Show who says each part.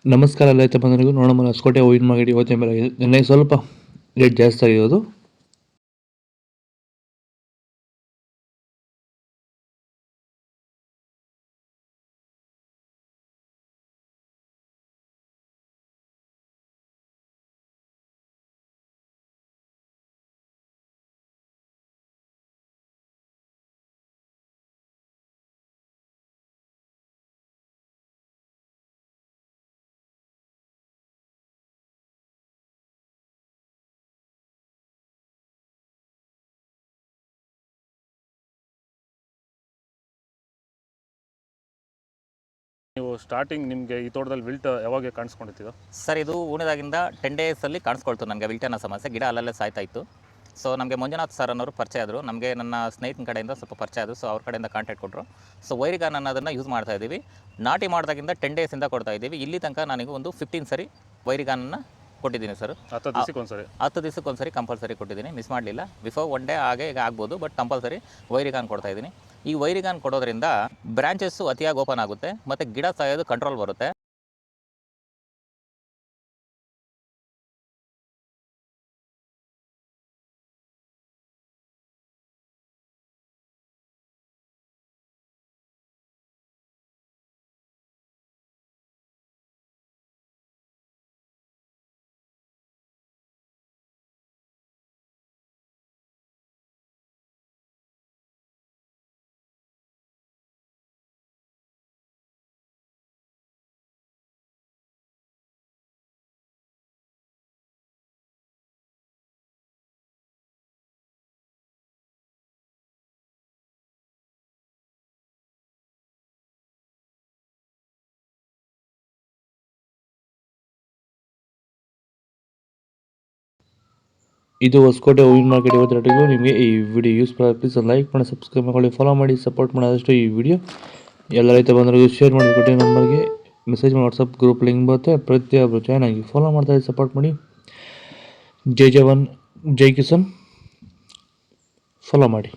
Speaker 1: ನಮಸ್ಕಾರ ರೈತ ಬಂಧುಗಳಿಗೂ. ನೋಡೋಣ ಹೊಸಕೋಟೆ ಹೂವಿನ ಮಾರ್ಕೆಟ್ ಇವತ್ತಿನ ಬೆಲೆ ನಿನ್ನೆ ಸ್ವಲ್ಪ ರೇಟ್ ಜಾಸ್ತಿ ಆಗಿರೋದು.
Speaker 2: ನೀವು ಸ್ಟಾರ್ಟಿಂಗ್ ನಿಮಗೆ ಈ ತೋಟದಲ್ಲಿ ವಿಲ್ಟ್ ಯಾವಾಗ ಕಾಣಿಸ್ಕೊಂಡಿತ್ತು?
Speaker 3: ಸರ್, ಇದು ಹೂಣಿದಾಗಿಂದ 10 ಡೇಸಲ್ಲಿ ಕಾಣಿಸ್ಕೊಳ್ತು ನನಗೆ ವಿಲ್ಟ್ ಅನ್ನೋ ಸಮಸ್ಯೆ. ಗಿಡ ಅಲ್ಲಲ್ಲೇ ಸಾಯ್ತಾ ಇತ್ತು. ಸೊ ನಮಗೆ ಮಂಜುನಾಥ್ ಸರ್ ಅನ್ನೋರು ಪರಿಚಯ ಆದರು. ನಮಗೆ ನನ್ನ ಸ್ನೇಹಿತನ ಕಡೆಯಿಂದ ಸ್ವಲ್ಪ ಪರಿಚಯ ಆದರು. ಸೊ ಅವ್ರ ಕಡೆಯಿಂದ ಕಾಂಟ್ಯಾಕ್ಟ್ ಕೊಟ್ಟರು. ಸೊ ವೈರಿಗಾನ್ ಅನ್ನೋದನ್ನು ಯೂಸ್ ಮಾಡ್ತಾ ಇದ್ದೀವಿ. ನಾಟಿ ಮಾಡಿದಾಗಿಂದ 10 ಡೇಸಿಂದ ಕೊಡ್ತಾ ಇದ್ದೀವಿ. ಇಲ್ಲಿ ತನಕ ನನಗೆ ಒಂದು 15 ಸರಿ ವೈರಿಗಾನನ್ನು ಕೊಟ್ಟಿದ್ದೀನಿ ಸರ್. 10 ದಿವಸಕ್ಕೊಂದ್ಸರಿ ಕಂಪಲ್ಸರಿ ಕೊಟ್ಟಿದ್ದೀನಿ, ಮಿಸ್ ಮಾಡಲಿಲ್ಲ. ಬಿಫೋರ್ 1 ಡೇ ಹಾಗೆ ಈಗ ಆಗ್ಬೋದು, ಬಟ್ ಕಂಪಲ್ಸರಿ ವೈರಿಗಾನ್ ಕೊಡ್ತಾ ಇದ್ದೀನಿ. ಈ ವೈರಿಗಾನ್ ಕೊಡೋದ್ರಿಂದ ಬ್ರಾಂಚಸ್ಸು ಅತಿಯಾಗಿ ಓಪನ್ ಆಗುತ್ತೆ ಮತ್ತು ಗಿಡ ಸಾಯೋದು ಕಂಟ್ರೋಲ್ ಬರುತ್ತೆ.
Speaker 1: ಇದು ಹೊಸಕೋಟೆ ಹೂವಿನ ಮಾರ್ಕೆಟ್ ಇವತ್ತು ರೇಟಿಗೂ. ನಿಮಗೆ ಈ ವಿಡಿಯೋ ಯೂಸ್ಫುಲ್ ಆಗಿ ಪ್ಲೀಸ್ ಲೈಕ್ ಮಾಡಿ, ಸಬ್ಸ್ಕ್ರೈಬ್ ಮಾಡ್ಕೊಳ್ಳಿ, ಫಾಲೋ ಮಾಡಿ, ಸಪೋರ್ಟ್ ಮಾಡೋದಷ್ಟು ಈ ವಿಡಿಯೋ ಎಲ್ಲ ರೈತ ಬಂಧುಗಳಿಗೂ ಶೇರ್ ಮಾಡಿ. ಕೊಟ್ಟೆ ನಂಬರ್ಗೆ ಮೆಸೇಜ್ ಮಾಡಿ, ವಾಟ್ಸಪ್ ಗ್ರೂಪ್ ಲಿಂಕ್ ಬರುತ್ತೆ. ಪ್ರತಿಯೊಬ್ಬರು ಜಾಯ್ನ್ ಆಗಿ ಫಾಲೋ ಮಾಡ್ತಾ ಸಪೋರ್ಟ್ ಮಾಡಿ. ಜೈ ಜವಾನ್ ಜೈ ಕಿಸಾನ್, ಫಾಲೋ ಮಾಡಿ.